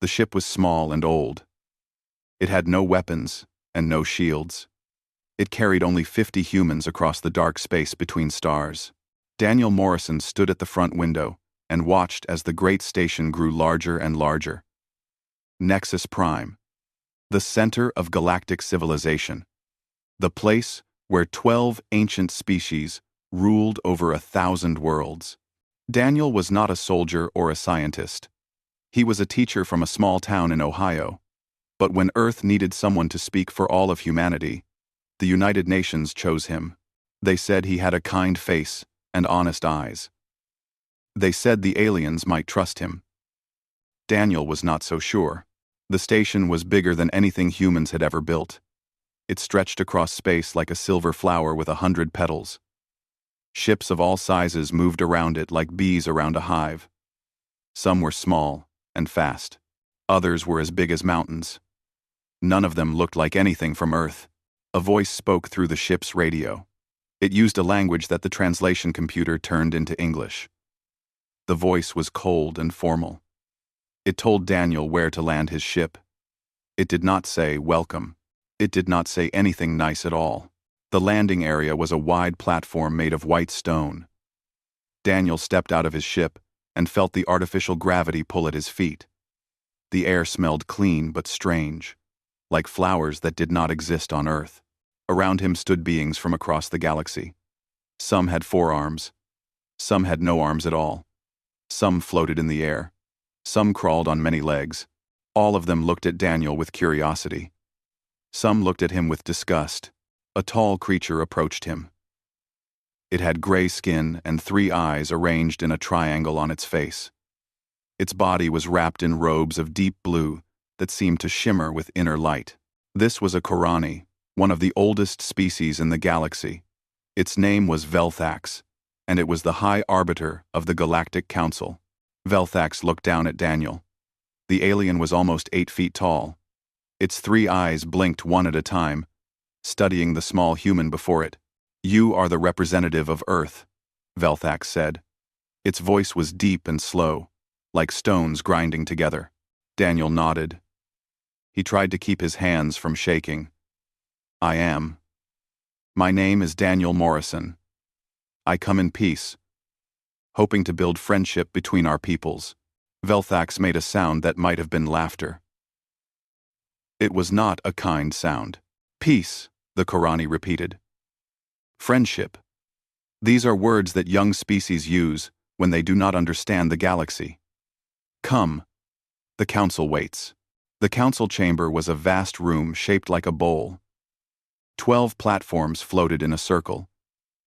The ship was small and old. It had no weapons and no shields. It carried only 50 humans across the dark space between stars. Daniel Morrison stood at the front window and watched as the great station grew larger and larger. Nexus Prime, the center of galactic civilization, the place where 12 ancient species ruled over 1,000 worlds. Daniel was not a soldier or a scientist. He was a teacher from a small town in Ohio. But when Earth needed someone to speak for all of humanity, the United Nations chose him. They said he had a kind face and honest eyes. They said the aliens might trust him. Daniel was not so sure. The station was bigger than anything humans had ever built. It stretched across space like a silver flower with 100 petals. Ships of all sizes moved around it like bees around a hive. Some were small and fast. Others were as big as mountains. None of them looked like anything from Earth. A voice spoke through the ship's radio. It used a language that the translation computer turned into English. The voice was cold and formal. It told Daniel where to land his ship. It did not say, "Welcome." It did not say anything nice at all. The landing area was a wide platform made of white stone. Daniel stepped out of his ship and felt the artificial gravity pull at his feet. The air smelled clean but strange, like flowers that did not exist on Earth. Around him stood beings from across the galaxy. Some had 4 arms. Some had no arms at all. Some floated in the air. Some crawled on many legs. All of them looked at Daniel with curiosity. Some looked at him with disgust. A tall creature approached him. It had gray skin and 3 eyes arranged in a triangle on its face. Its body was wrapped in robes of deep blue that seemed to shimmer with inner light. This was a Korani, one of the oldest species in the galaxy. Its name was Velthax, and it was the High Arbiter of the Galactic Council. Velthax looked down at Daniel. The alien was almost 8 feet tall. Its 3 eyes blinked one at a time, studying the small human before it. "You are the representative of Earth," Velthax said. Its voice was deep and slow, like stones grinding together. Daniel nodded. He tried to keep his hands from shaking. "I am. My name is Daniel Morrison. I come in peace, hoping to build friendship between our peoples." Velthax made a sound that might have been laughter. It was not a kind sound. "Peace," the Korani repeated. "Friendship. These are words that young species use when they do not understand the galaxy. Come. The council waits." The council chamber was a vast room shaped like a bowl. 12 platforms floated in a circle,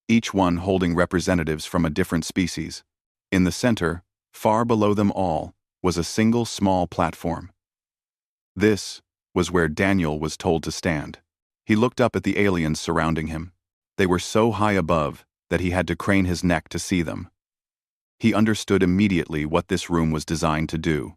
each one holding representatives from a different species. In the center, far below them all, was a single small platform. This was where Daniel was told to stand. He looked up at the aliens surrounding him. They were so high above that he had to crane his neck to see them. He understood immediately what this room was designed to do.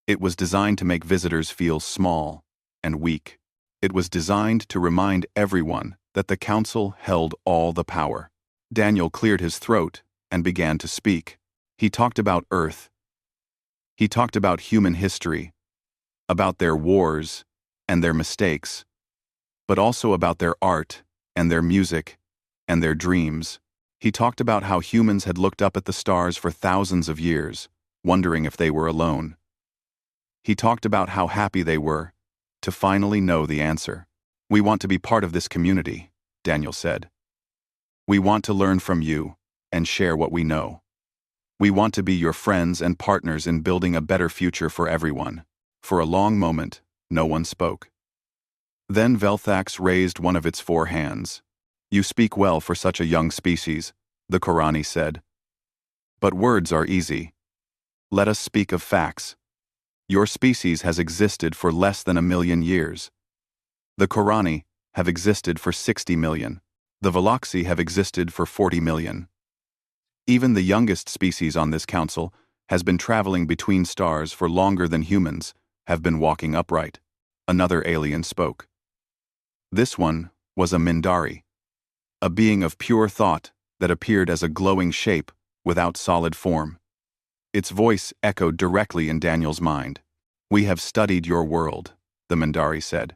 It was designed to make visitors feel small and weak. It was designed to remind everyone that the council held all the power. Daniel cleared his throat and began to speak. He talked about Earth. He talked about human history, about their wars and their mistakes, but also about their art and their music and their dreams. He talked about how humans had looked up at the stars for thousands of years, wondering if they were alone. He talked about how happy they were to finally know the answer. "We want to be part of this community," Daniel said. "We want to learn from you and share what we know. We want to be your friends and partners in building a better future for everyone." For a long moment, no one spoke. Then Velthax raised one of its 4 hands. "You speak well for such a young species," the Korani said. "But words are easy. Let us speak of facts. Your species has existed for less than 1,000,000 years. The Korani have existed for 60 million. The Veloxi have existed for 40 million. Even the youngest species on this council has been traveling between stars for longer than humans have been walking upright." Another alien spoke. This one was a Mindari, a being of pure thought that appeared as a glowing shape without solid form. Its voice echoed directly in Daniel's mind. "We have studied your world," the Mindari said.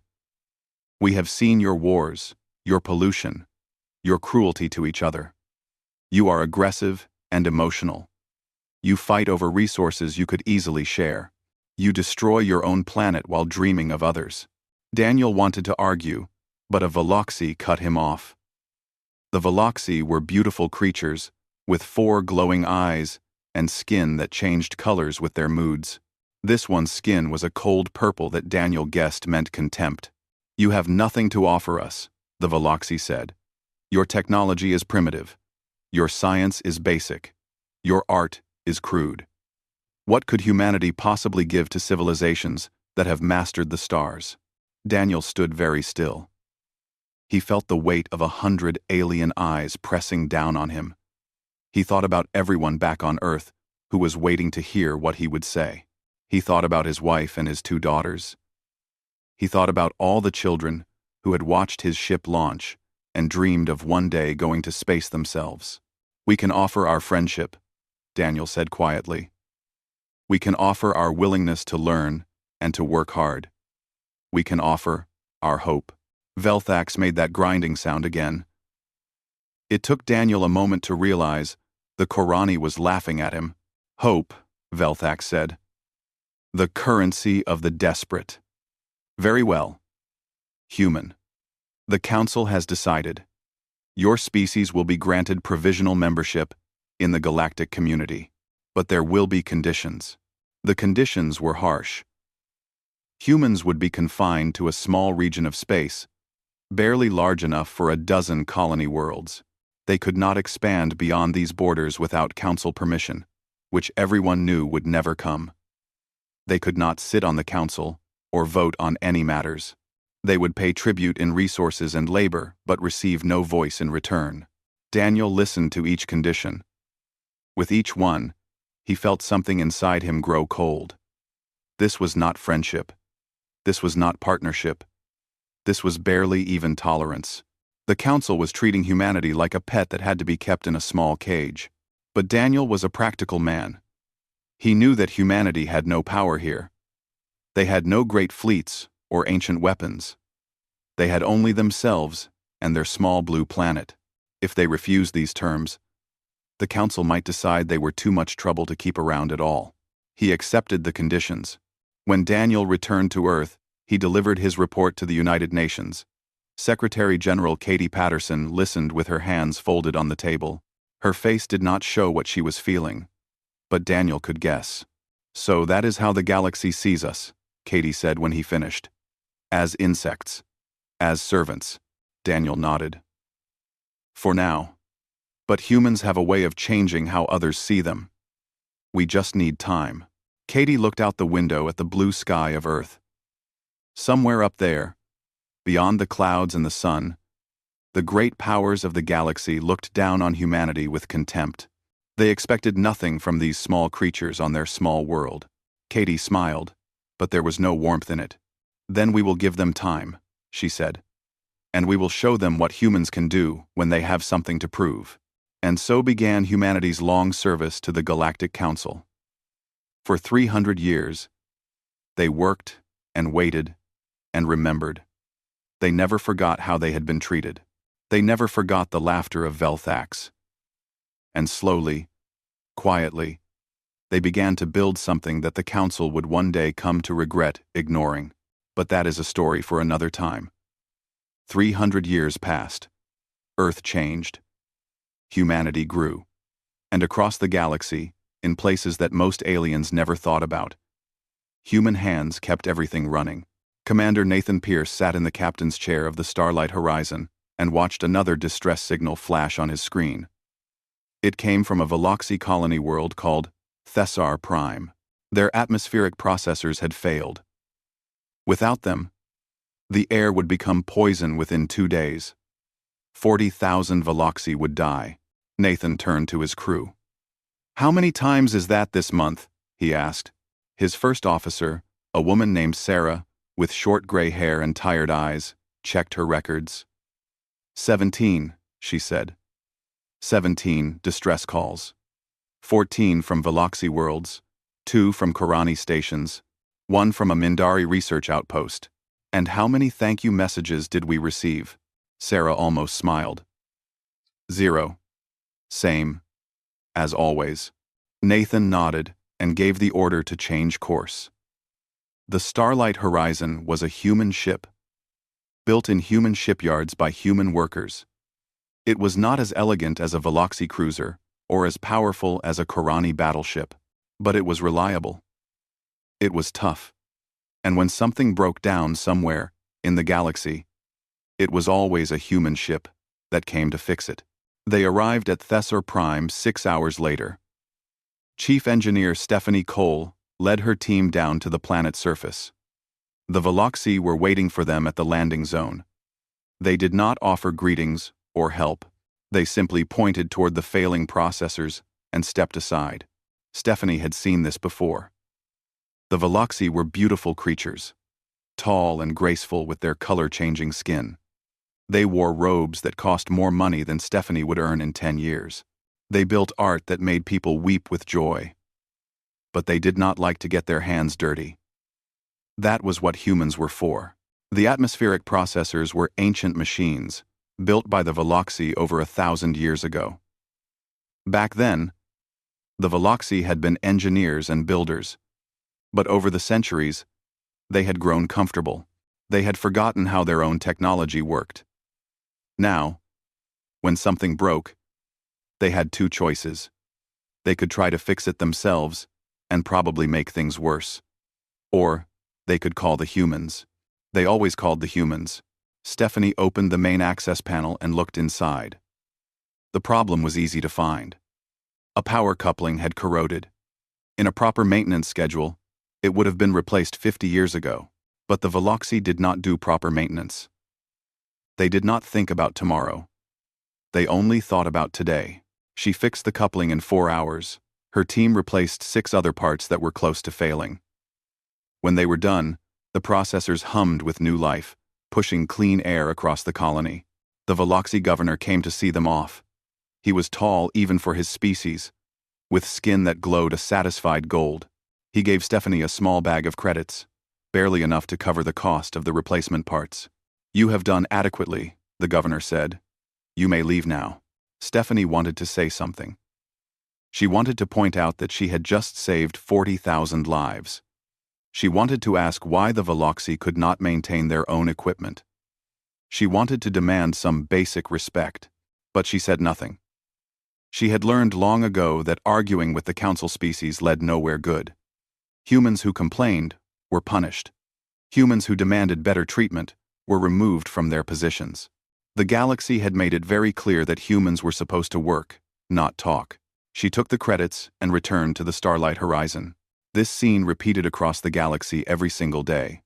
"We have seen your wars, your pollution, your cruelty to each other. You are aggressive and emotional. You fight over resources you could easily share. You destroy your own planet while dreaming of others." Daniel wanted to argue, but a Veloxi cut him off. The Veloxi were beautiful creatures, with 4 glowing eyes and skin that changed colors with their moods. This one's skin was a cold purple that Daniel guessed meant contempt. "You have nothing to offer us," the Veloxi said. "Your technology is primitive. Your science is basic. Your art is crude. What could humanity possibly give to civilizations that have mastered the stars?" Daniel stood very still. He felt the weight of 100 alien eyes pressing down on him. He thought about everyone back on Earth who was waiting to hear what he would say. He thought about his wife and his 2 daughters. He thought about all the children who had watched his ship launch and dreamed of one day going to space themselves. "We can offer our friendship," Daniel said quietly. "We can offer our willingness to learn and to work hard. We can offer our hope." Velthax made that grinding sound again. It took Daniel a moment to realize the Korani was laughing at him. "Hope," Velthax said. "The currency of the desperate." "Very well. Human. The Council has decided. Your species will be granted provisional membership in the galactic community. But there will be conditions." The conditions were harsh. Humans would be confined to a small region of space, barely large enough for a dozen colony worlds. They could not expand beyond these borders without Council permission, which everyone knew would never come. They could not sit on the Council or vote on any matters. They would pay tribute in resources and labor, but receive no voice in return. Daniel listened to each condition. With each one, he felt something inside him grow cold. This was not friendship. This was not partnership. This was barely even tolerance. The Council was treating humanity like a pet that had to be kept in a small cage. But Daniel was a practical man. He knew that humanity had no power here. They had no great fleets or ancient weapons. They had only themselves and their small blue planet. If they refused these terms, the Council might decide they were too much trouble to keep around at all. He accepted the conditions. When Daniel returned to Earth, he delivered his report to the United Nations. Secretary General Katie Patterson listened with her hands folded on the table. Her face did not show what she was feeling, but Daniel could guess. "So that is how the galaxy sees us," Katie said when he finished. "As insects. As servants." Daniel nodded. "For now. But humans have a way of changing how others see them. We just need time." Katie looked out the window at the blue sky of Earth. Somewhere up there, beyond the clouds and the sun, the great powers of the galaxy looked down on humanity with contempt. They expected nothing from these small creatures on their small world. Katie smiled, but there was no warmth in it. "Then we will give them time," she said. "And we will show them what humans can do when they have something to prove." And so began humanity's long service to the Galactic Council. For 300 years, they worked and waited and remembered. They never forgot how they had been treated. They never forgot the laughter of Velthax. And slowly, quietly, they began to build something that the Council would one day come to regret ignoring. But that is a story for another time. 300 years passed. Earth changed. Humanity grew. And across the galaxy, in places that most aliens never thought about, human hands kept everything running. Commander Nathan Pierce sat in the captain's chair of the Starlight Horizon and watched another distress signal flash on his screen. It came from a Veloxi colony world called Thessar Prime. Their atmospheric processors had failed. Without them, the air would become poison within 2 days. 40,000 Veloxi would die. Nathan turned to his crew. "How many times is that this month?" he asked. His first officer, a woman named Sarah, with short gray hair and tired eyes, checked her records. 17, she said. 17 distress calls. 14 from Veloxi worlds, 2 from Korani stations, One from a Mindari research outpost. And how many thank you messages did we receive? Sarah almost smiled. 0. Same. As always. Nathan nodded and gave the order to change course. The Starlight Horizon was a human ship, built in human shipyards by human workers. It was not as elegant as a Veloxy cruiser or as powerful as a Korani battleship, but it was reliable. It was tough. And when something broke down somewhere in the galaxy, it was always a human ship that came to fix it. They arrived at Thessor Prime 6 hours later. Chief Engineer Stephanie Cole led her team down to the planet's surface. The Veloxy were waiting for them at the landing zone. They did not offer greetings or help. They simply pointed toward the failing processors and stepped aside. Stephanie had seen this before. The Veloxy were beautiful creatures, tall and graceful with their color-changing skin. They wore robes that cost more money than Stephanie would earn in 10 years. They built art that made people weep with joy. But they did not like to get their hands dirty. That was what humans were for. The atmospheric processors were ancient machines, built by the Veloxy over 1,000 years ago. Back then, the Veloxy had been engineers and builders. But over the centuries, they had grown comfortable. They had forgotten how their own technology worked. Now, when something broke, they had two choices. They could try to fix it themselves and probably make things worse. Or they could call the humans. They always called the humans. Stephanie opened the main access panel and looked inside. The problem was easy to find. A power coupling had corroded. In a proper maintenance schedule, it would have been replaced 50 years ago. But the Veloxy did not do proper maintenance. They did not think about tomorrow. They only thought about today. She fixed the coupling in 4 hours. Her team replaced 6 other parts that were close to failing. When they were done, the processors hummed with new life, pushing clean air across the colony. The Veloxy governor came to see them off. He was tall even for his species, with skin that glowed a satisfied gold. He gave Stephanie a small bag of credits, barely enough to cover the cost of the replacement parts. "You have done adequately," the governor said. "You may leave now." Stephanie wanted to say something. She wanted to point out that she had just saved 40,000 lives. She wanted to ask why the Veloxy could not maintain their own equipment. She wanted to demand some basic respect, but she said nothing. She had learned long ago that arguing with the council species led nowhere good. Humans who complained were punished. Humans who demanded better treatment were removed from their positions. The galaxy had made it very clear that humans were supposed to work, not talk. She took the credits and returned to the Starlight Horizon. This scene repeated across the galaxy every single day.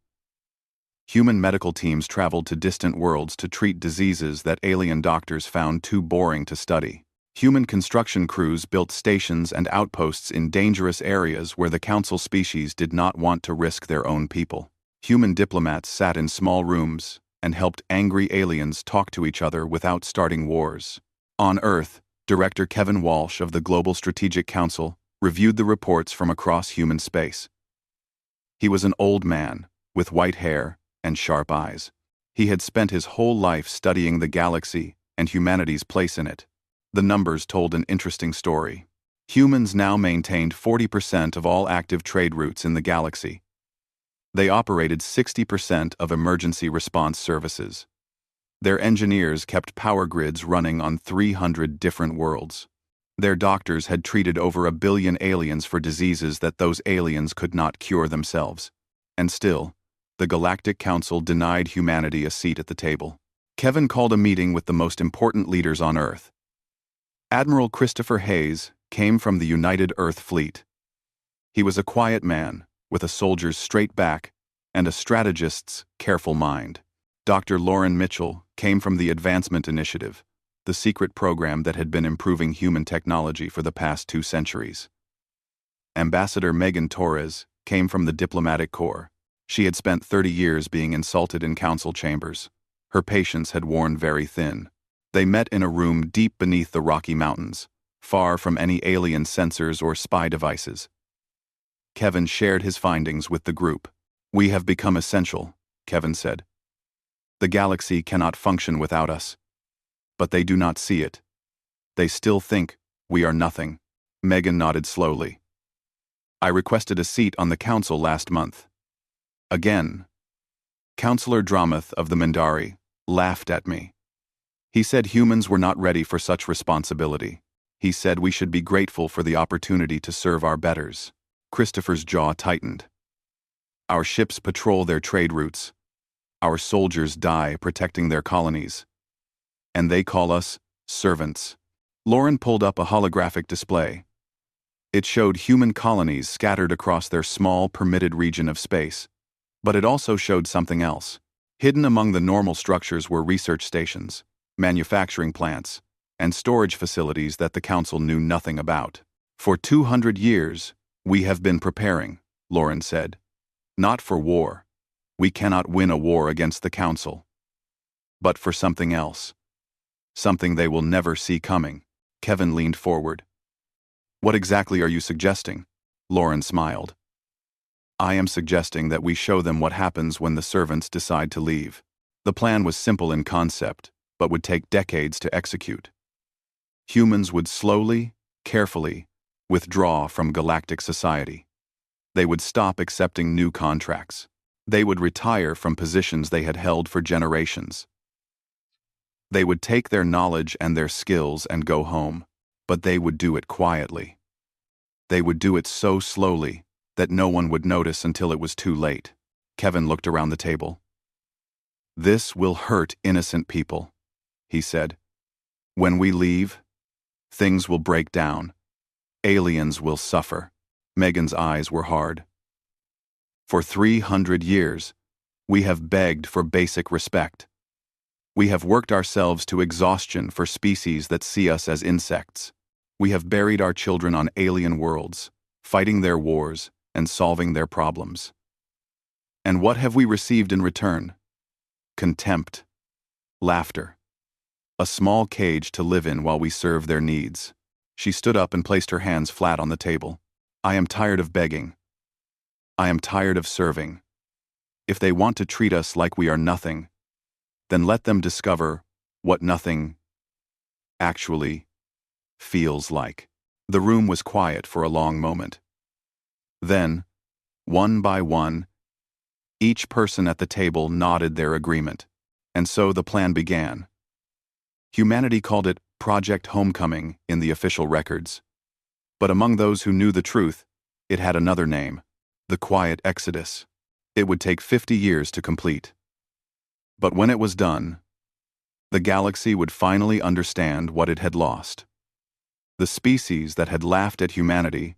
Human medical teams traveled to distant worlds to treat diseases that alien doctors found too boring to study. Human construction crews built stations and outposts in dangerous areas where the council species did not want to risk their own people. Human diplomats sat in small rooms and helped angry aliens talk to each other without starting wars. On Earth, Director Kevin Walsh of the Global Strategic Council reviewed the reports from across human space. He was an old man, with white hair and sharp eyes. He had spent his whole life studying the galaxy and humanity's place in it. The numbers told an interesting story. Humans now maintained 40% of all active trade routes in the galaxy. They operated 60% of emergency response services. Their engineers kept power grids running on 300 different worlds. Their doctors had treated over 1 billion aliens for diseases that those aliens could not cure themselves. And still, the Galactic Council denied humanity a seat at the table. Kevin called a meeting with the most important leaders on Earth. Admiral Christopher Hayes came from the United Earth Fleet. He was a quiet man, with a soldier's straight back and a strategist's careful mind. Dr. Lauren Mitchell came from the Advancement Initiative, the secret program that had been improving human technology for the past 2 centuries. Ambassador Megan Torres came from the Diplomatic Corps. She had spent 30 years being insulted in council chambers. Her patience had worn very thin. They met in a room deep beneath the Rocky Mountains, far from any alien sensors or spy devices. Kevin shared his findings with the group. "We have become essential," Kevin said. "The galaxy cannot function without us." But they do not see it. They still think we are nothing. Megan nodded slowly. "I requested a seat on the council last month." Again. Councillor Dramath of the Mindari laughed at me. He said humans were not ready for such responsibility. He said we should be grateful for the opportunity to serve our betters. Christopher's jaw tightened. "Our ships patrol their trade routes. Our soldiers die protecting their colonies. And they call us servants." Lauren pulled up a holographic display. It showed human colonies scattered across their small, permitted region of space. But it also showed something else. Hidden among the normal structures were research stations, manufacturing plants, and storage facilities that the Council knew nothing about. "For 200 years, we have been preparing," Lauren said. "Not for war. We cannot win a war against the Council. But for something else. Something they will never see coming." Kevin leaned forward. "What exactly are you suggesting?" Lauren smiled. "I am suggesting that we show them what happens when the servants decide to leave." The plan was simple in concept, but would take decades to execute. Humans would slowly, carefully, withdraw from galactic society. They would stop accepting new contracts. They would retire from positions they had held for generations. They would take their knowledge and their skills and go home, but they would do it quietly. They would do it so slowly that no one would notice until it was too late. Kevin looked around the table. "This will hurt innocent people," he said. "When we leave, things will break down. Aliens will suffer." Megan's eyes were hard. "For 300 years, we have begged for basic respect. We have worked ourselves to exhaustion for species that see us as insects. We have buried our children on alien worlds, fighting their wars and solving their problems. And what have we received in return? Contempt, laughter, a small cage to live in while we serve their needs." She stood up and placed her hands flat on the table. "I am tired of begging. I am tired of serving. If they want to treat us like we are nothing, then let them discover what nothing actually feels like." The room was quiet for a long moment. Then, one by one, each person at the table nodded their agreement, and so the plan began. Humanity called it Project Homecoming in the official records. But among those who knew the truth, it had another name: the Quiet Exodus. It would take 50 years to complete. But when it was done, the galaxy would finally understand what it had lost. The species that had laughed at humanity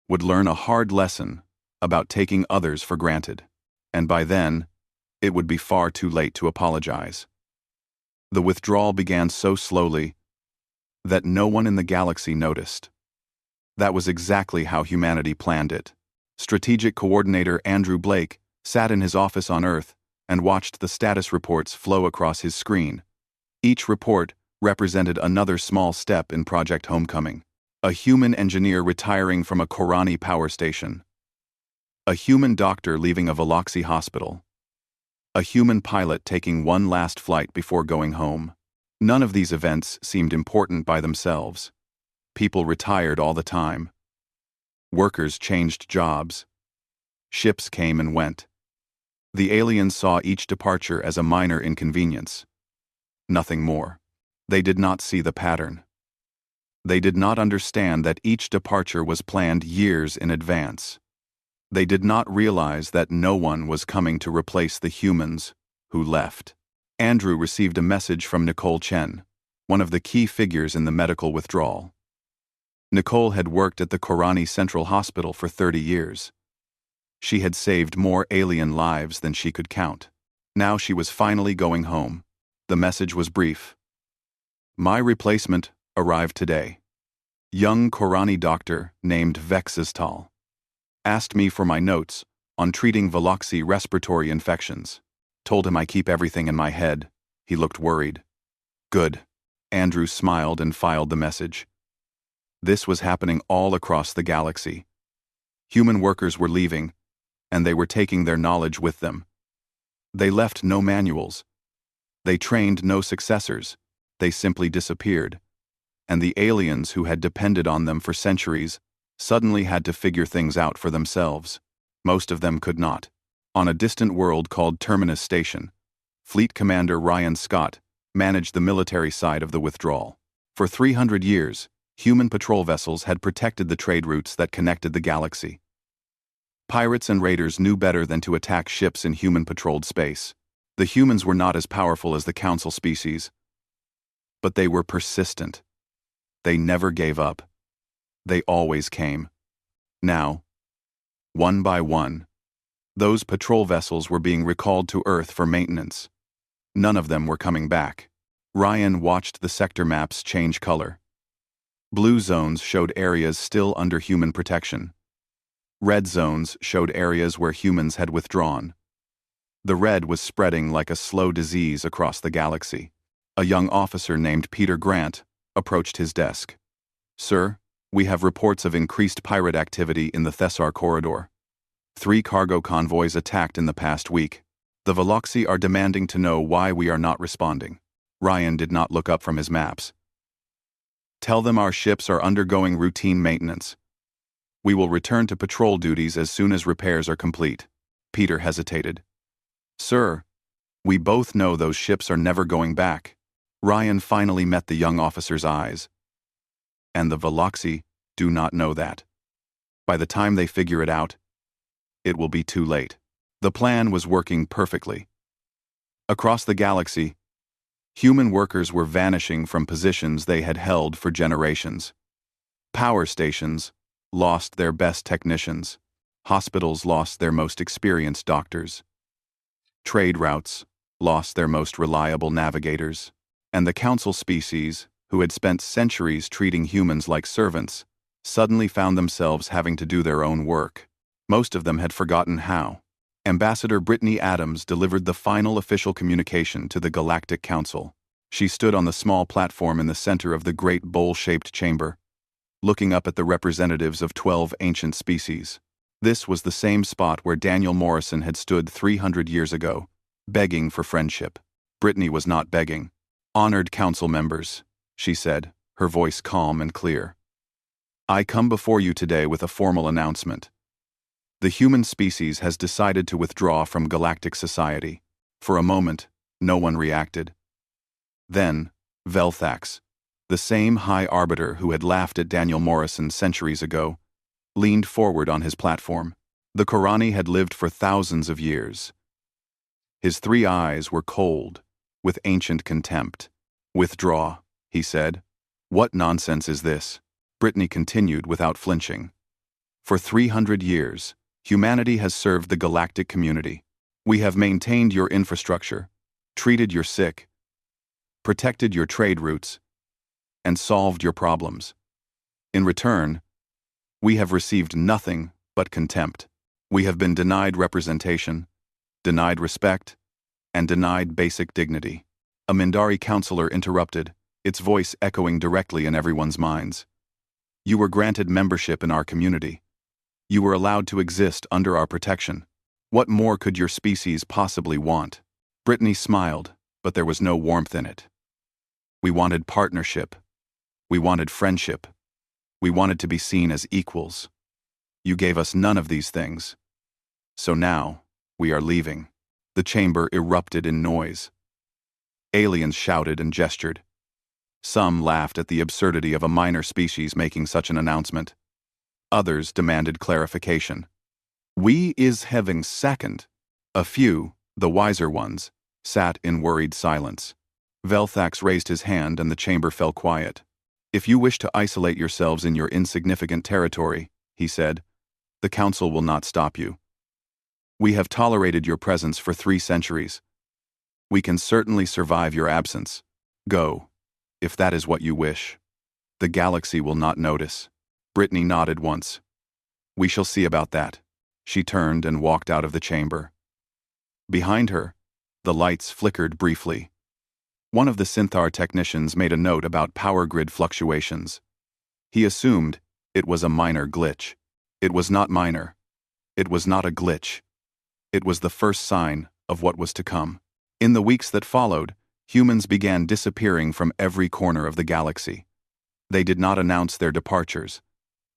would learn a hard lesson about taking others for granted, and by then, it would be far too late to apologize. The withdrawal began so slowly that no one in the galaxy noticed. That was exactly how humanity planned it. Strategic Coordinator Andrew Blake sat in his office on Earth and watched the status reports flow across his screen. Each report represented another small step in Project Homecoming. A human engineer retiring from a Korani power station. A human doctor leaving a Veloxy hospital. A human pilot taking one last flight before going home. None of these events seemed important by themselves. People retired all the time. Workers changed jobs. Ships came and went. The aliens saw each departure as a minor inconvenience. Nothing more. They did not see the pattern. They did not understand that each departure was planned years in advance. They did not realize that no one was coming to replace the humans who left. Andrew received a message from Nicole Chen, one of the key figures in the medical withdrawal. Nicole had worked at the Korani Central Hospital for 30 years. She had saved more alien lives than she could count. Now she was finally going home. The message was brief. "My replacement arrived today. Young Korani doctor named Vexistal. Asked me for my notes on treating Veloxy respiratory infections. Told him I keep everything in my head." He looked worried. "Good." Andrew smiled and filed the message. This was happening all across the galaxy. Human workers were leaving, and they were taking their knowledge with them. They left no manuals. They trained no successors. They simply disappeared. And the aliens who had depended on them for centuries suddenly had to figure things out for themselves. Most of them could not. On a distant world called Terminus Station, Fleet Commander Ryan Scott managed the military side of the withdrawal. For 300 years, human patrol vessels had protected the trade routes that connected the galaxy. Pirates and raiders knew better than to attack ships in human-patrolled space. The humans were not as powerful as the Council species, but they were persistent. They never gave up. They always came. Now, one by one, those patrol vessels were being recalled to Earth for maintenance. None of them were coming back. Ryan watched the sector maps change color. Blue zones showed areas still under human protection. Red zones showed areas where humans had withdrawn. The red was spreading like a slow disease across the galaxy. A young officer named Peter Grant approached his desk. "Sir, we have reports of increased pirate activity in the Thessar corridor. 3 cargo convoys attacked in the past week. The Veloxi are demanding to know why we are not responding." Ryan did not look up from his maps. "Tell them our ships are undergoing routine maintenance. We will return to patrol duties as soon as repairs are complete." Peter hesitated. "Sir, we both know those ships are never going back." Ryan finally met the young officer's eyes. "And the Veloxi do not know that. By the time they figure it out, it will be too late." The plan was working perfectly. Across the galaxy, human workers were vanishing from positions they had held for generations. Power stations lost their best technicians. Hospitals lost their most experienced doctors. Trade routes lost their most reliable navigators. And the Council species, who had spent centuries treating humans like servants, suddenly found themselves having to do their own work. Most of them had forgotten how. Ambassador Brittany Adams delivered the final official communication to the Galactic Council. She stood on the small platform in the center of the great bowl-shaped chamber, looking up at the representatives of 12 ancient species. This was the same spot where Daniel Morrison had stood 300 years ago, begging for friendship. Brittany was not begging. "Honored council members," she said, her voice calm and clear. "I come before you today with a formal announcement. The human species has decided to withdraw from galactic society." For a moment, no one reacted. Then, Velthax, the same High Arbiter who had laughed at Daniel Morrison centuries ago, leaned forward on his platform. The Korani had lived for thousands of years. His 3 eyes were cold, with ancient contempt. "Withdraw," he said. "What nonsense is this?" Brittany continued without flinching. "For 300 years, humanity has served the galactic community. We have maintained your infrastructure, treated your sick, protected your trade routes, and solved your problems. In return, we have received nothing but contempt. We have been denied representation, denied respect, and denied basic dignity." A Mindari counselor interrupted, its voice echoing directly in everyone's minds. "You were granted membership in our community. You were allowed to exist under our protection. What more could your species possibly want?" Brittany smiled, but there was no warmth in it. "We wanted partnership. We wanted friendship. We wanted to be seen as equals. You gave us none of these things. So now, we are leaving." The chamber erupted in noise. Aliens shouted and gestured. Some laughed at the absurdity of a minor species making such an announcement. Others demanded clarification. "We is having second." A few, the wiser ones, sat in worried silence. Velthax raised his hand and the chamber fell quiet. "If you wish to isolate yourselves in your insignificant territory," he said, "the Council will not stop you. We have tolerated your presence for 3 centuries. We can certainly survive your absence. Go, if that is what you wish. The galaxy will not notice." Brittany nodded once. "We shall see about that." She turned and walked out of the chamber. Behind her, the lights flickered briefly. One of the Synthar technicians made a note about power grid fluctuations. He assumed it was a minor glitch. It was not minor. It was not a glitch. It was the first sign of what was to come. In the weeks that followed, humans began disappearing from every corner of the galaxy. They did not announce their departures.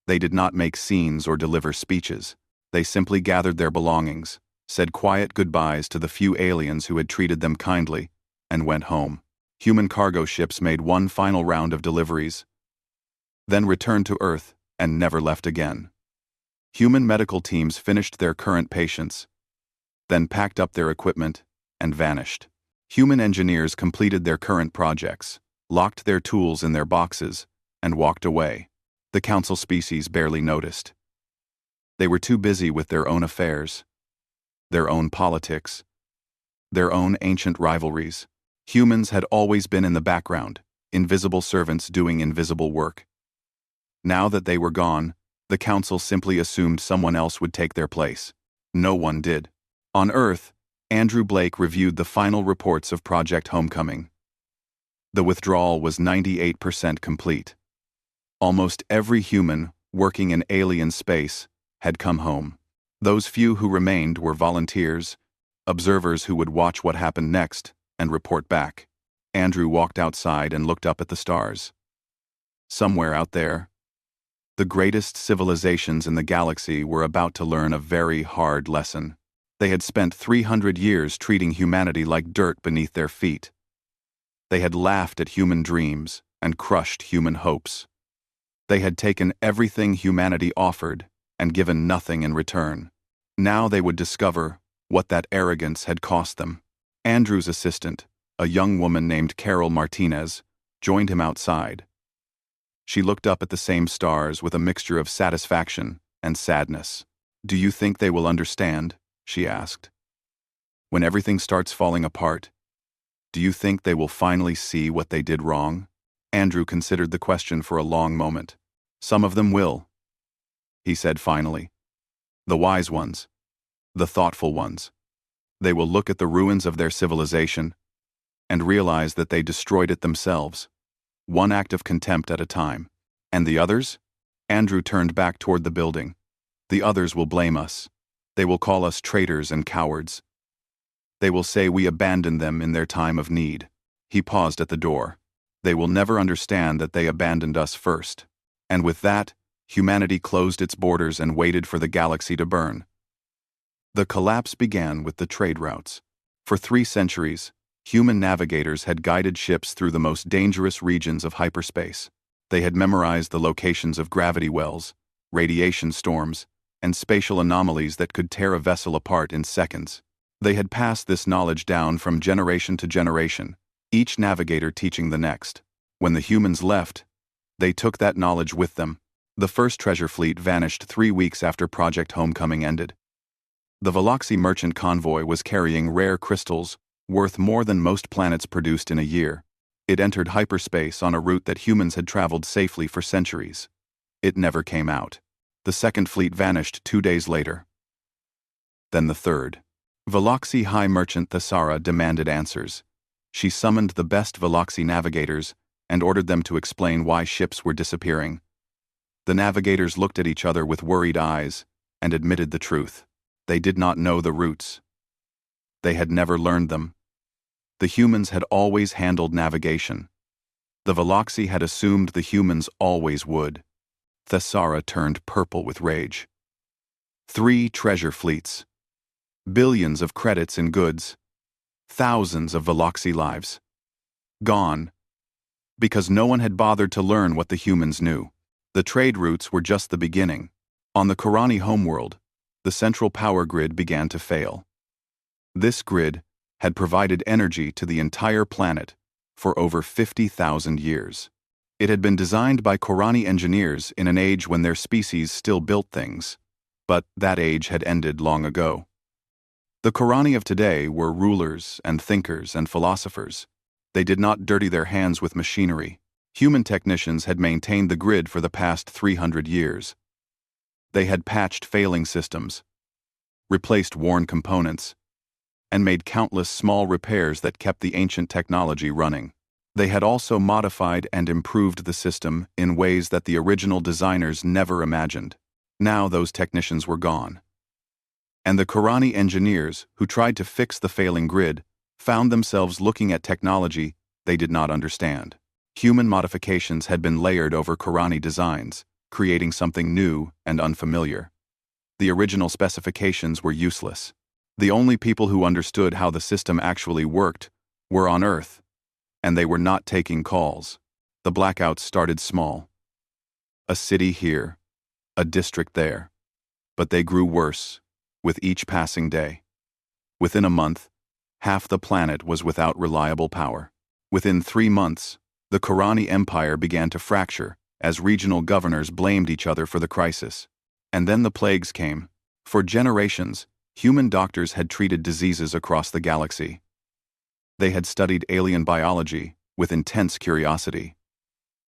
They did not make scenes or deliver speeches. They simply gathered their belongings, said quiet goodbyes to the few aliens who had treated them kindly, and went home. Human cargo ships made one final round of deliveries, then returned to Earth and never left again. Human medical teams finished their current patients, then packed up their equipment and vanished. Human engineers completed their current projects, locked their tools in their boxes, and walked away. The council species barely noticed. They were too busy with their own affairs, their own politics, their own ancient rivalries. Humans had always been in the background, invisible servants doing invisible work. Now that they were gone, the council simply assumed someone else would take their place. No one did. On Earth, Andrew Blake reviewed the final reports of Project Homecoming. The withdrawal was 98% complete. Almost every human working in alien space had come home. Those few who remained were volunteers, observers who would watch what happened next and report back. Andrew walked outside and looked up at the stars. Somewhere out there, the greatest civilizations in the galaxy were about to learn a very hard lesson. They had spent 300 years treating humanity like dirt beneath their feet. They had laughed at human dreams and crushed human hopes. They had taken everything humanity offered and given nothing in return. Now they would discover what that arrogance had cost them. Andrew's assistant, a young woman named Carol Martinez, joined him outside. She looked up at the same stars with a mixture of satisfaction and sadness. "Do you think they will understand?" she asked. "When everything starts falling apart, do you think they will finally see what they did wrong?" Andrew considered the question for a long moment. "Some of them will," he said finally. "The wise ones, the thoughtful ones. They will look at the ruins of their civilization and realize that they destroyed it themselves, one act of contempt at a time. And the others?" Andrew turned back toward the building. "The others will blame us. They will call us traitors and cowards. They will say we abandoned them in their time of need." He paused at the door. "They will never understand that they abandoned us first." And with that, humanity closed its borders and waited for the galaxy to burn. The collapse began with the trade routes. For 3 centuries, human navigators had guided ships through the most dangerous regions of hyperspace. They had memorized the locations of gravity wells, radiation storms, and spatial anomalies that could tear a vessel apart in seconds. They had passed this knowledge down from generation to generation, each navigator teaching the next. When the humans left, they took that knowledge with them. The first treasure fleet vanished 3 weeks after Project Homecoming ended. The Veloxy merchant convoy was carrying rare crystals worth more than most planets produced in a year. It entered hyperspace on a route that humans had traveled safely for centuries. It never came out. The second fleet vanished 2 days later. Then the third. Veloxy High Merchant Thessara demanded answers. She summoned the best Veloxy navigators and ordered them to explain why ships were disappearing. The navigators looked at each other with worried eyes and admitted the truth. They did not know the routes. They had never learned them. The humans had always handled navigation. The Veloxy had assumed the humans always would. Thessara turned purple with rage. 3 treasure fleets. Billions of credits in goods. Thousands of Veloxy lives. Gone. Because no one had bothered to learn what the humans knew. The trade routes were just the beginning. On the Korani homeworld, the central power grid began to fail. This grid had provided energy to the entire planet for over 50,000 years. It had been designed by Korani engineers in an age when their species still built things, but that age had ended long ago. The Korani of today were rulers and thinkers and philosophers. They did not dirty their hands with machinery. Human technicians had maintained the grid for the past 300 years. They had patched failing systems, replaced worn components, and made countless small repairs that kept the ancient technology running. They had also modified and improved the system in ways that the original designers never imagined. Now those technicians were gone. And the Korani engineers, who tried to fix the failing grid, found themselves looking at technology they did not understand. Human modifications had been layered over Korani designs, creating something new and unfamiliar. The original specifications were useless. The only people who understood how the system actually worked were on Earth, and they were not taking calls. The blackouts started small. A city here, a district there. But they grew worse with each passing day. Within a month, half the planet was without reliable power. Within 3 months, the Korani Empire began to fracture as regional governors blamed each other for the crisis. And then the plagues came. For generations, human doctors had treated diseases across the galaxy. They had studied alien biology with intense curiosity.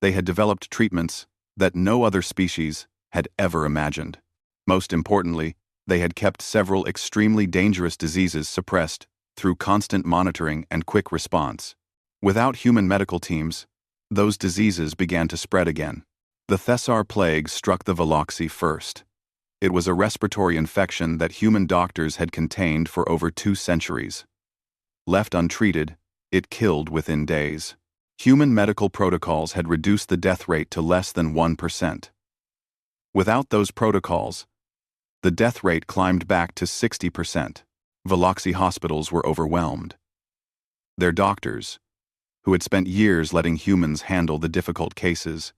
They had developed treatments that no other species had ever imagined. Most importantly, they had kept several extremely dangerous diseases suppressed through constant monitoring and quick response. Without human medical teams, those diseases began to spread again. The Thessar plague struck the Veloxi first. It was a respiratory infection that human doctors had contained for over 2 centuries. Left untreated, it killed within days. Human medical protocols had reduced the death rate to less than 1%. Without those protocols, the death rate climbed back to 60%. Veloxi hospitals were overwhelmed. Their doctors, who had spent years letting humans handle the difficult cases,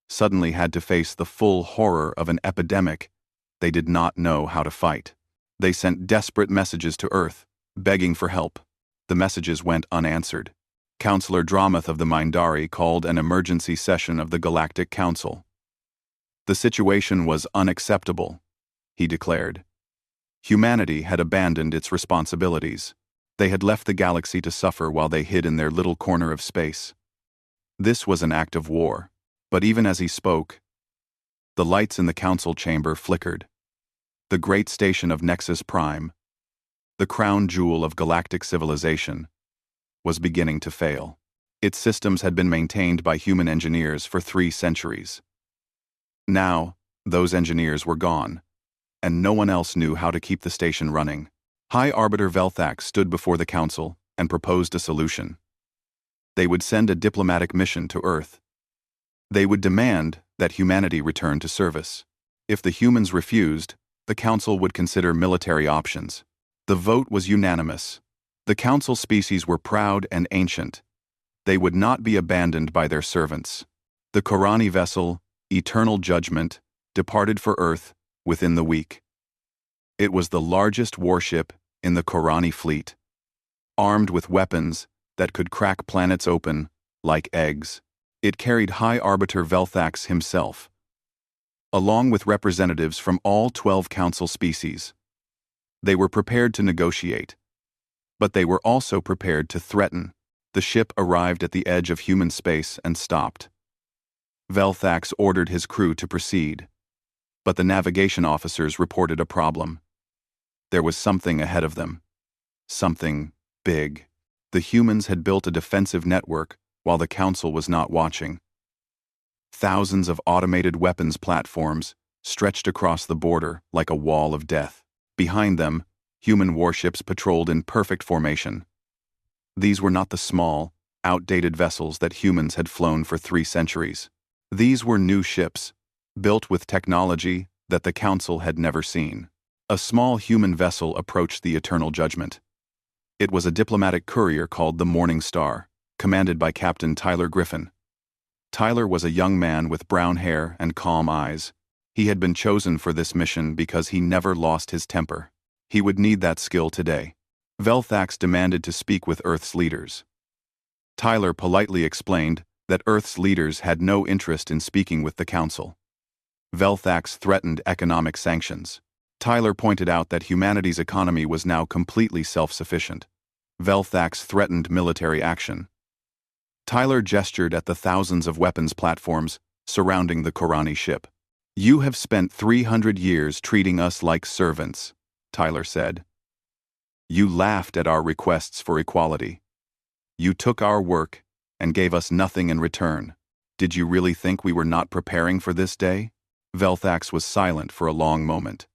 suddenly had to face the full horror of an epidemic they did not know how to fight. They sent desperate messages to Earth, begging for help. The messages went unanswered. Counselor Dramath of the Mindari called an emergency session of the Galactic Council. The situation was unacceptable, he declared. Humanity had abandoned its responsibilities. They had left the galaxy to suffer while they hid in their little corner of space. This was an act of war. But even as he spoke, the lights in the council chamber flickered. The great station of Nexus Prime, the crown jewel of galactic civilization, was beginning to fail. Its systems had been maintained by human engineers for 3 centuries. Now, those engineers were gone, and no one else knew how to keep the station running. High Arbiter Velthax stood before the council and proposed a solution. They would send a diplomatic mission to Earth. They would demand that humanity return to service. If the humans refused, the council would consider military options. The vote was unanimous. The council species were proud and ancient. They would not be abandoned by their servants. The Korani vessel, Eternal Judgment, departed for Earth within the week. It was the largest warship in the Korani fleet, armed with weapons that could crack planets open like eggs. It carried High Arbiter Velthax himself, along with representatives from all 12 council species. They were prepared to negotiate, but they were also prepared to threaten. The ship arrived at the edge of human space and stopped. Velthax ordered his crew to proceed, but the navigation officers reported a problem. There was something ahead of them. Something big. The humans had built a defensive network while the council was not watching. Thousands of automated weapons platforms stretched across the border like a wall of death. Behind them, human warships patrolled in perfect formation. These were not the small, outdated vessels that humans had flown for 3 centuries. These were new ships, built with technology that the council had never seen. A small human vessel approached the Eternal Judgment. It was a diplomatic courier called the Morning Star, commanded by Captain Tyler Griffin. Tyler was a young man with brown hair and calm eyes. He had been chosen for this mission because he never lost his temper. He would need that skill today. Velthax demanded to speak with Earth's leaders. Tyler politely explained that Earth's leaders had no interest in speaking with the Council. Velthax threatened economic sanctions. Tyler pointed out that humanity's economy was now completely self-sufficient. Velthax threatened military action. Tyler gestured at the thousands of weapons platforms surrounding the Korani ship. "You have spent 300 years treating us like servants," Tyler said. "You laughed at our requests for equality. You took our work and gave us nothing in return. Did you really think we were not preparing for this day?" Velthax was silent for a long moment.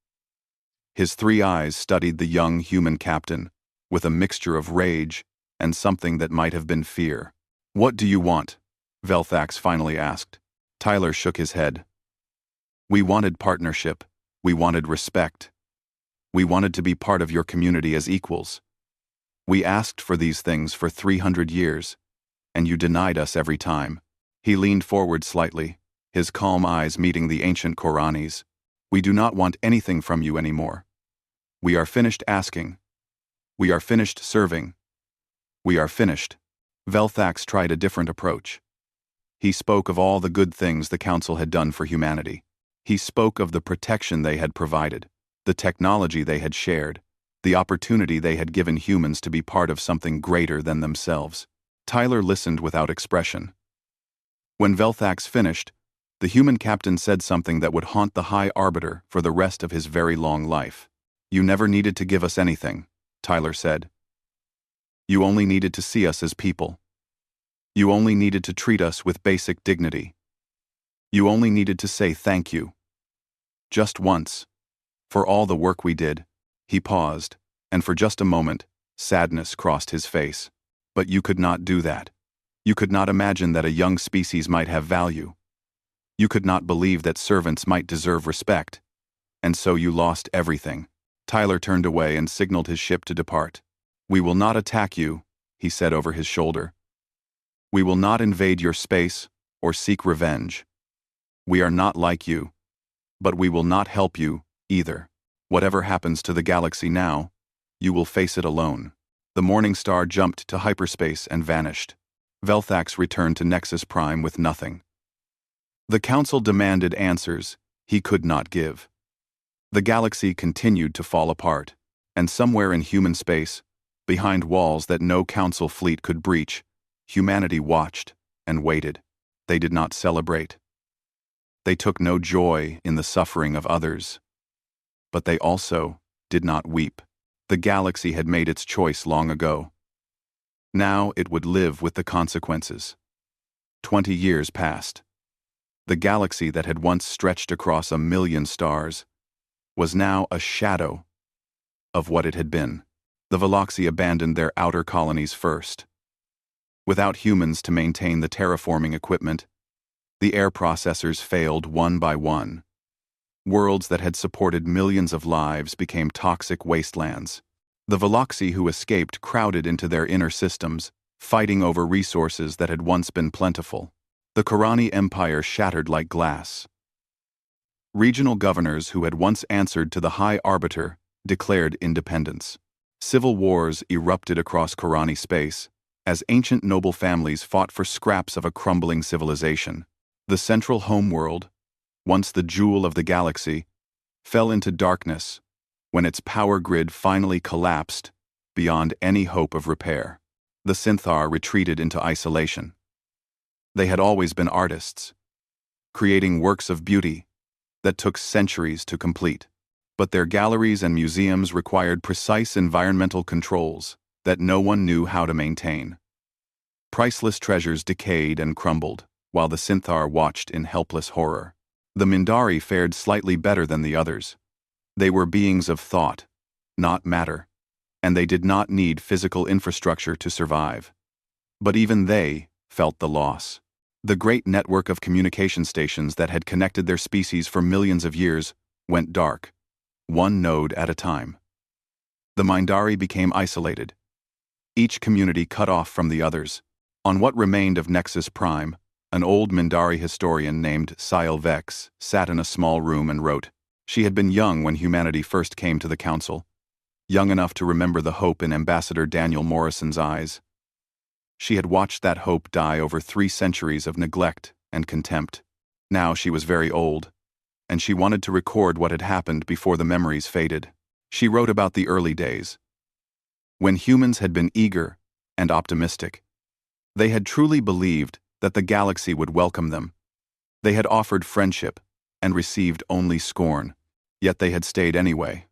His 3 eyes studied the young human captain, with a mixture of rage and something that might have been fear. "What do you want?" Velthax finally asked. Tyler shook his head. "We wanted partnership. We wanted respect. We wanted to be part of your community as equals. We asked for these things for 300 years, and you denied us every time." He leaned forward slightly, his calm eyes meeting the ancient Korani's. "We do not want anything from you anymore. We are finished asking. We are finished serving. We are finished." Velthax tried a different approach. He spoke of all the good things the Council had done for humanity. He spoke of the protection they had provided, the technology they had shared, the opportunity they had given humans to be part of something greater than themselves. Tyler listened without expression. When Velthax finished, the human captain said something that would haunt the High Arbiter for the rest of his very long life. "You never needed to give us anything," Tyler said. "You only needed to see us as people. You only needed to treat us with basic dignity. You only needed to say thank you. Just once. For all the work we did." He paused, and for just a moment, sadness crossed his face. "But you could not do that. You could not imagine that a young species might have value. You could not believe that servants might deserve respect. And so you lost everything." Tyler turned away and signaled his ship to depart. "We will not attack you," he said over his shoulder. "We will not invade your space or seek revenge. We are not like you. But we will not help you, either. Whatever happens to the galaxy now, you will face it alone." The Morning Star jumped to hyperspace and vanished. Velthax returned to Nexus Prime with nothing. The Council demanded answers he could not give. The galaxy continued to fall apart, and somewhere in human space, behind walls that no Council fleet could breach, humanity watched and waited. They did not celebrate. They took no joy in the suffering of others. But they also did not weep. The galaxy had made its choice long ago. Now it would live with the consequences. 20 years passed. The galaxy that had once stretched across 1,000,000 stars was now a shadow of what it had been. The Veloxi abandoned their outer colonies first. Without humans to maintain the terraforming equipment, the air processors failed one by one. Worlds that had supported millions of lives became toxic wastelands. The Veloxi who escaped crowded into their inner systems, fighting over resources that had once been plentiful. The Korani Empire shattered like glass. Regional governors who had once answered to the High Arbiter declared independence. Civil wars erupted across Korani space, as ancient noble families fought for scraps of a crumbling civilization. The central homeworld, once the jewel of the galaxy, fell into darkness when its power grid finally collapsed beyond any hope of repair. The Synthar retreated into isolation. They had always been artists, creating works of beauty that took centuries to complete. But their galleries and museums required precise environmental controls that no one knew how to maintain. Priceless treasures decayed and crumbled, while the Synthar watched in helpless horror. The Mindari fared slightly better than the others. They were beings of thought, not matter, and they did not need physical infrastructure to survive. But even they felt the loss. The great network of communication stations that had connected their species for millions of years went dark, one node at a time. The Mindari became isolated, each community cut off from the others. On what remained of Nexus Prime, an old Mindari historian named Vex sat in a small room and wrote. She had been young when humanity first came to the Council, young enough to remember the hope in Ambassador Daniel Morrison's eyes. She had watched that hope die over 3 centuries of neglect and contempt. Now she was very old, and she wanted to record what had happened before the memories faded. She wrote about the early days, when humans had been eager and optimistic. They had truly believed that the galaxy would welcome them. They had offered friendship and received only scorn, yet they had stayed anyway,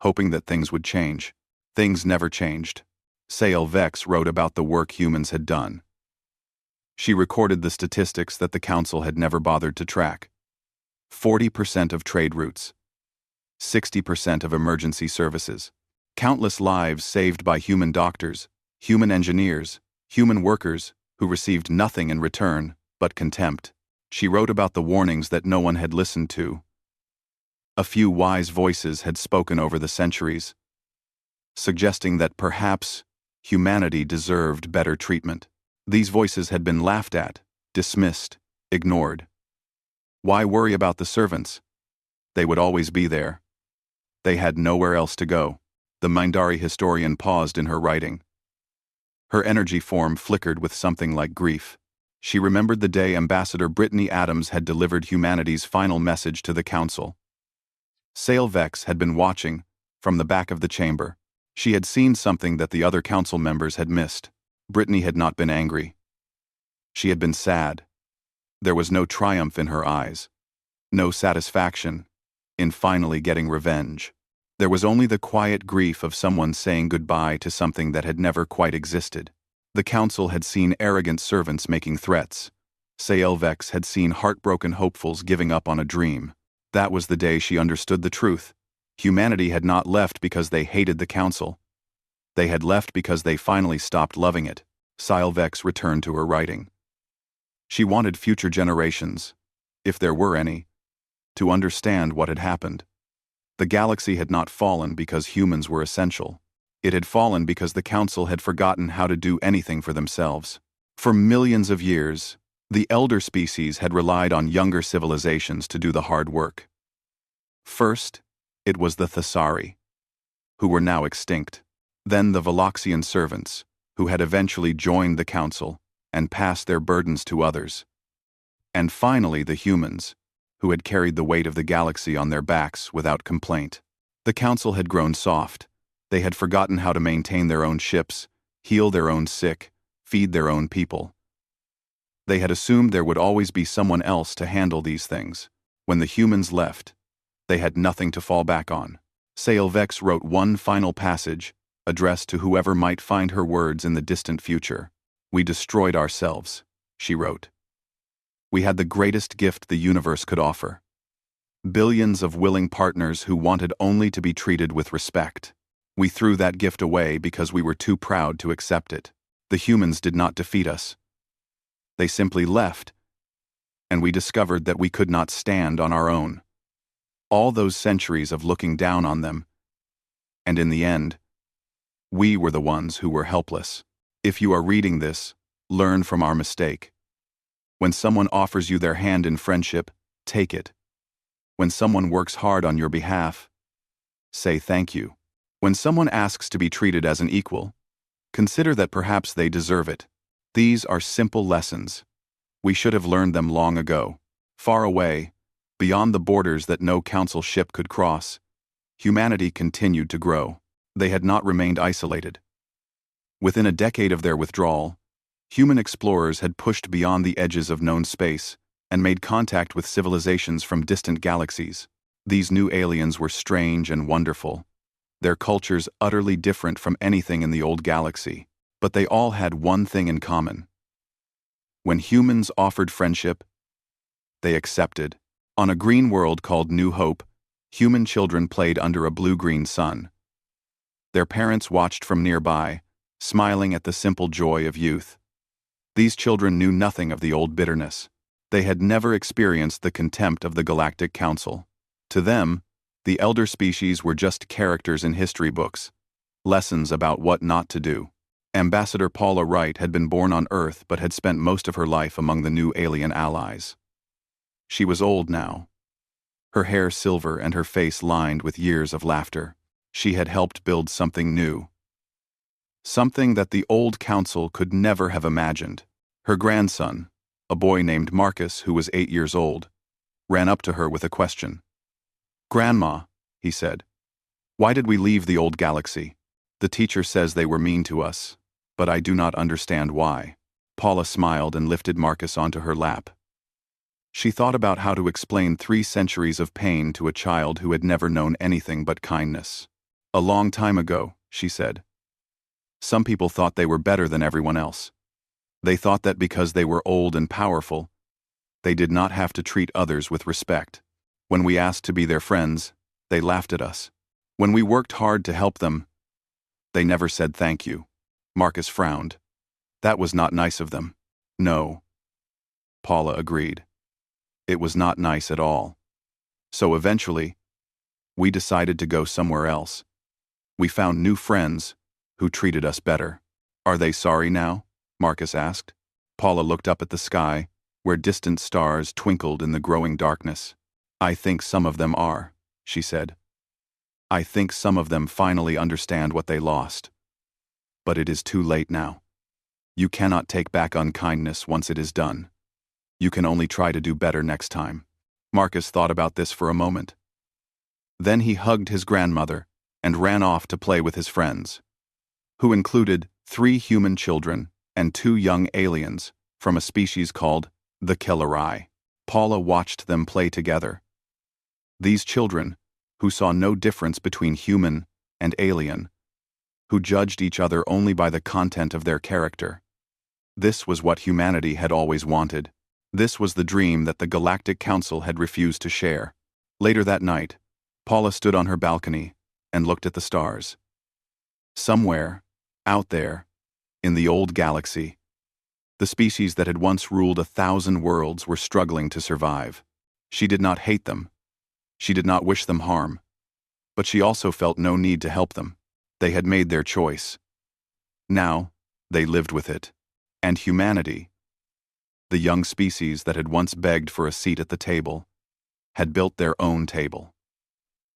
hoping that things would change. Things never changed. Vex wrote about the work humans had done. She recorded the statistics that the Council had never bothered to track. 40% of trade routes, 60% of emergency services, countless lives saved by human doctors, human engineers, human workers who received nothing in return but contempt. She wrote about the warnings that no one had listened to. A few wise voices had spoken over the centuries, suggesting that perhaps humanity deserved better treatment. These voices had been laughed at, dismissed, ignored. Why worry about the servants? They would always be there. They had nowhere else to go. The Mindari historian paused in her writing. Her energy form flickered with something like grief. She remembered the day Ambassador Brittany Adams had delivered humanity's final message to the Council. Sale Vex had been watching from the back of the chamber. She had seen something that the other council members had missed. Brittany had not been angry. She had been sad. There was no triumph in her eyes, no satisfaction in finally getting revenge. There was only the quiet grief of someone saying goodbye to something that had never quite existed. The council had seen arrogant servants making threats. Saelvex had seen heartbroken hopefuls giving up on a dream. That was the day she understood the truth. Humanity had not left because they hated the council. They had left because they finally stopped loving it. Saelvex returned to her writing. She wanted future generations, if there were any, to understand what had happened. The galaxy had not fallen because humans were essential. It had fallen because the council had forgotten how to do anything for themselves. For millions of years, the elder species had relied on younger civilizations to do the hard work. First, it was the Thessari, who were now extinct. Then the Veloxian servants, who had eventually joined the council and passed their burdens to others. And finally the humans, who had carried the weight of the galaxy on their backs without complaint. The council had grown soft. They had forgotten how to maintain their own ships, heal their own sick, feed their own people. They had assumed there would always be someone else to handle these things. When the humans left, they had nothing to fall back on. Saelvex wrote one final passage, addressed to whoever might find her words in the distant future. "We destroyed ourselves," she wrote. "We had the greatest gift the universe could offer. Billions of willing partners who wanted only to be treated with respect. We threw that gift away because we were too proud to accept it. The humans did not defeat us. They simply left, and we discovered that we could not stand on our own. All those centuries of looking down on them, and in the end, we were the ones who were helpless. If you are reading this, learn from our mistake. When someone offers you their hand in friendship, take it. When someone works hard on your behalf, say thank you. When someone asks to be treated as an equal, consider that perhaps they deserve it. These are simple lessons. We should have learned them long ago. Far away, beyond the borders that no council ship could cross, humanity continued to grow. They had not remained isolated. Within a decade of their withdrawal, human explorers had pushed beyond the edges of known space and made contact with civilizations from distant galaxies. These new aliens were strange and wonderful, their cultures utterly different from anything in the old galaxy, but they all had one thing in common. When humans offered friendship, they accepted. On a green world called New Hope, human children played under a blue-green sun. Their parents watched from nearby, smiling at the simple joy of youth. These children knew nothing of the old bitterness. They had never experienced the contempt of the Galactic Council. To them, the elder species were just characters in history books, lessons about what not to do. Ambassador Paula Wright had been born on Earth but had spent most of her life among the new alien allies. She was old now, her hair silver and her face lined with years of laughter. She had helped build something new. Something that the old council could never have imagined. Her grandson, a boy named Marcus who was 8 years old, ran up to her with a question. "Grandma," he said, "why did we leave the old galaxy? The teacher says they were mean to us, but I do not understand why." Paula smiled and lifted Marcus onto her lap. She thought about how to explain 3 centuries of pain to a child who had never known anything but kindness. "A long time ago," she said, "some people thought they were better than everyone else. They thought that because they were old and powerful, they did not have to treat others with respect. When we asked to be their friends, they laughed at us. When we worked hard to help them, they never said thank you. Marcus frowned. That was not nice of them. No. Paula agreed. It was not nice at all. So eventually, we decided to go somewhere else. We found new friends who treated us better. Are they sorry now? Marcus asked. Paula looked up at the sky, where distant stars twinkled in the growing darkness. I think some of them are, she said. I think some of them finally understand what they lost. But it is too late now. You cannot take back unkindness once it is done. You can only try to do better next time. Marcus thought about this for a moment. Then he hugged his grandmother and ran off to play with his friends, who included 3 human children and 2 young aliens from a species called the Kellerai. Paula watched them play together. These children, who saw no difference between human and alien, who judged each other only by the content of their character. This was what humanity had always wanted. This was the dream that the Galactic Council had refused to share. Later that night, Paula stood on her balcony and looked at the stars. Somewhere, out there, in the old galaxy, the species that had once ruled 1,000 worlds were struggling to survive. She did not hate them. She did not wish them harm. But she also felt no need to help them. They had made their choice. Now, they lived with it. And humanity, the young species that had once begged for a seat at the table, had built their own table.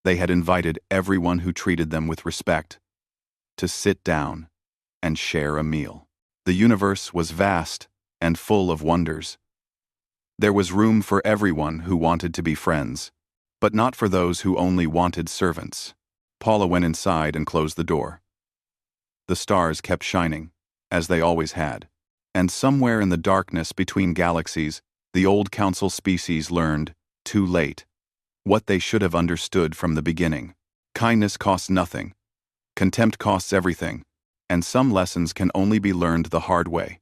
They had invited everyone who treated them with respect to sit down and share a meal. The universe was vast and full of wonders. There was room for everyone who wanted to be friends, but not for those who only wanted servants. Paula went inside and closed the door. The stars kept shining, as they always had. And somewhere in the darkness between galaxies, the old council species learned, too late, what they should have understood from the beginning. Kindness costs nothing. Contempt costs everything. And some lessons can only be learned the hard way.